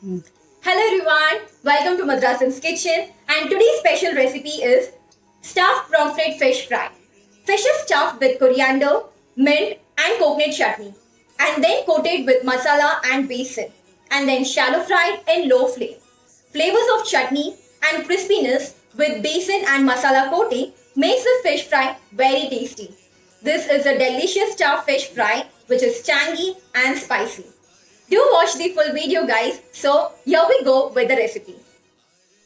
Hello everyone, welcome to Madrasan's Kitchen, and today's special recipe is stuffed pomfret fish fry. Fish is stuffed with coriander, mint and coconut chutney and then coated with masala and basin and then shallow fried in low flame. Flavors of chutney and crispiness with basin and masala coating makes the fish fry very tasty. This is a delicious stuffed fish fry which is tangy and spicy. Do watch the full video guys. So here we go with the recipe.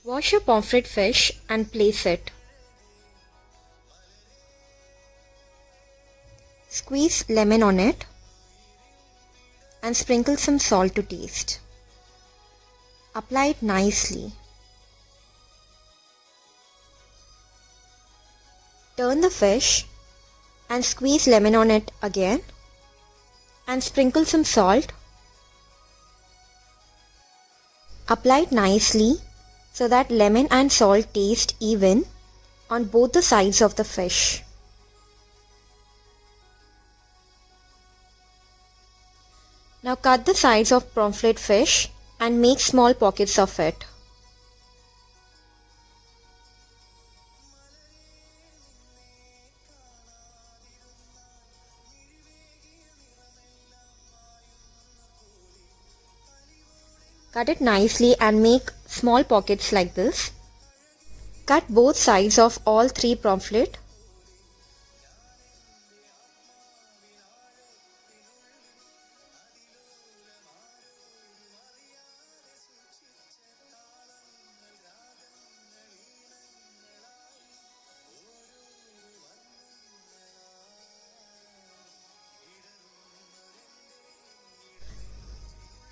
Wash your pomfret fish and place it. Squeeze lemon on it and sprinkle some salt to taste. Apply it nicely. Turn the fish and squeeze lemon on it again and sprinkle some salt. Apply it nicely so that lemon and salt taste even on both the sides of the fish. Now cut the sides of pomfret fish and make small pockets of it. Cut it nicely and make small pockets like this. Cut both sides of all three pomfret.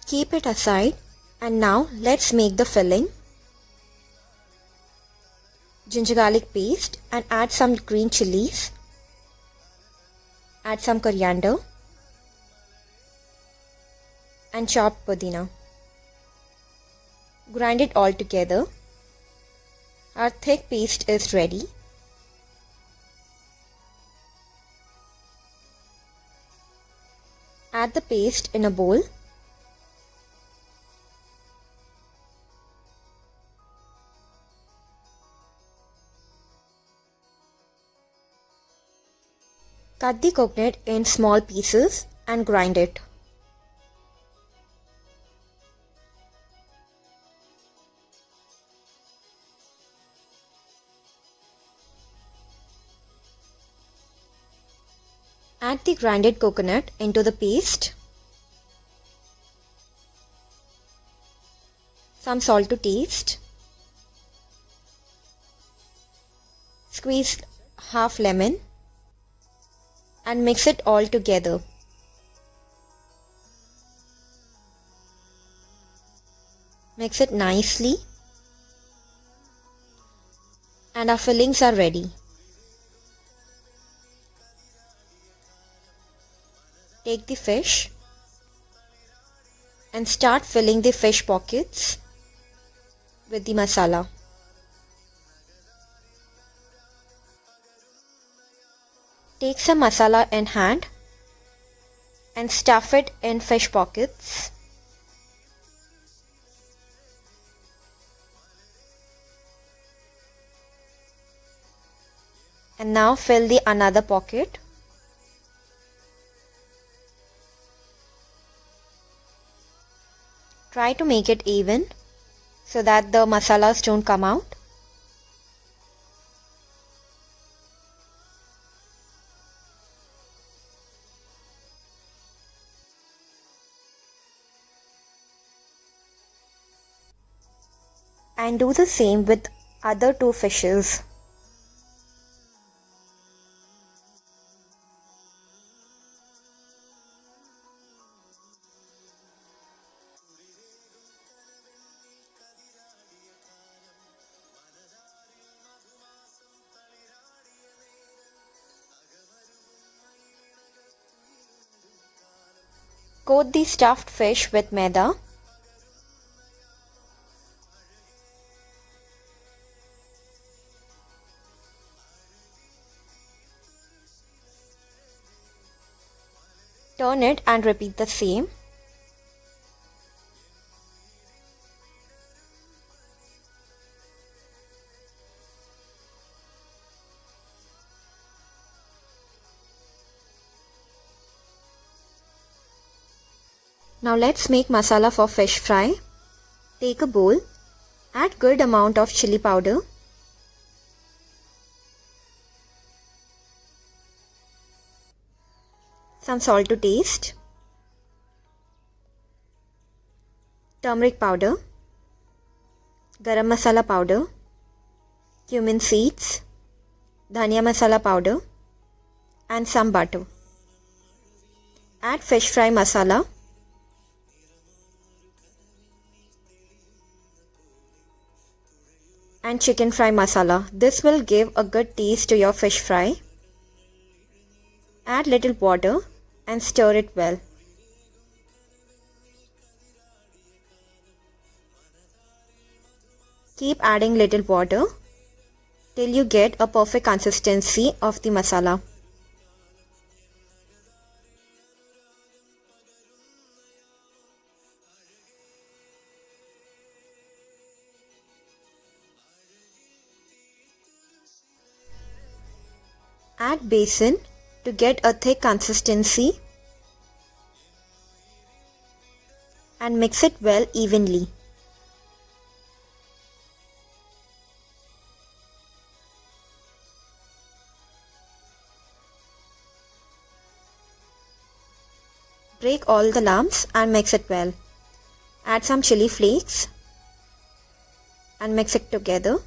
Keep it aside. And now let's make the filling. Ginger garlic paste and add some green chilies. Add some coriander and chopped pudina. Grind it all together. Our thick paste is ready. Add the paste in a bowl. Cut the coconut in small pieces and grind it. Add the grinded coconut into the paste. Some salt to taste. Squeeze half lemon and mix it all together. Mix it nicely and our fillings are ready. Take the fish and start filling the fish pockets with the masala. Take some masala in hand and stuff it in fish pockets. And now fill the another pocket. Try to make it even so that the masalas don't come out. And do the same with other two fishes. Coat the stuffed fish with maida. Turn it and repeat the same. Now let's make masala for fish fry. Take a bowl, add good amount of chili powder, some salt to taste, turmeric powder, garam masala powder, cumin seeds, dhania masala powder, and some butter. Add fish fry masala, and chicken fry masala. This will give a good taste to your fish fry. Add little water and stir it well. Keep adding little water till you get a perfect consistency of the masala. Add besan to get a thick consistency and mix it well evenly. Break all the lumps and mix it well. Add some chili flakes and mix it together.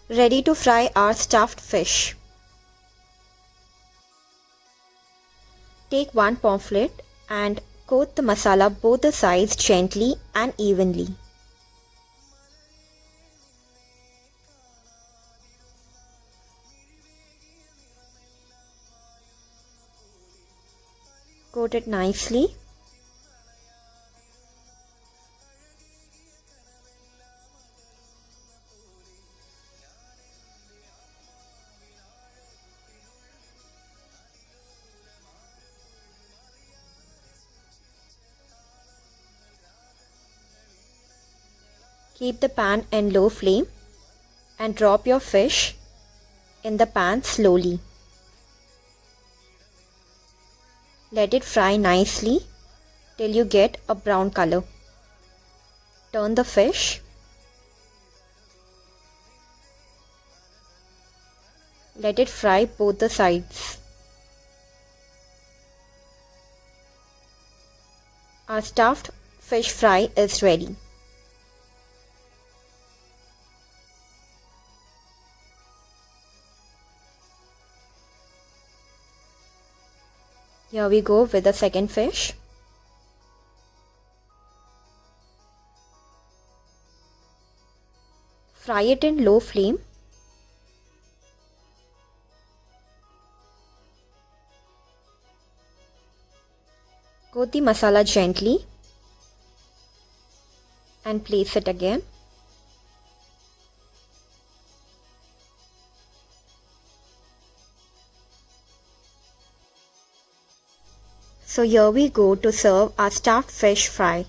Ready to fry our stuffed fish. Take one pamphlet and coat the masala both the sides gently and evenly. Coat it nicely. Keep the pan in low flame and drop your fish in the pan slowly. Let it fry nicely till you get a brown color. Turn the fish. Let it fry both the sides. Our stuffed fish fry is ready. Here we go with the second fish. Fry it in low flame. Coat the masala gently and place it again. So here we go to serve our stuffed fish fry.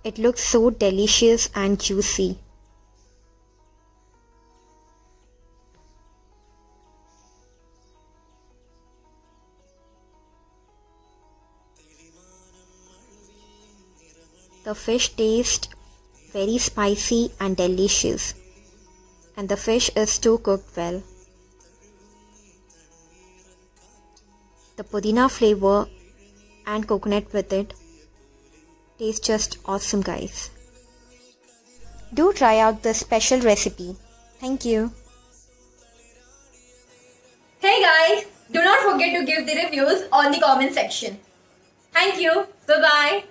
It looks so delicious and juicy. The fish tastes very spicy and delicious. And the fish is too cooked well. The pudina flavor and coconut with it tastes just awesome, guys. Do try out this special recipe. Thank you. Hey guys, do not forget to give the reviews on the comment section. Thank you. Bye bye.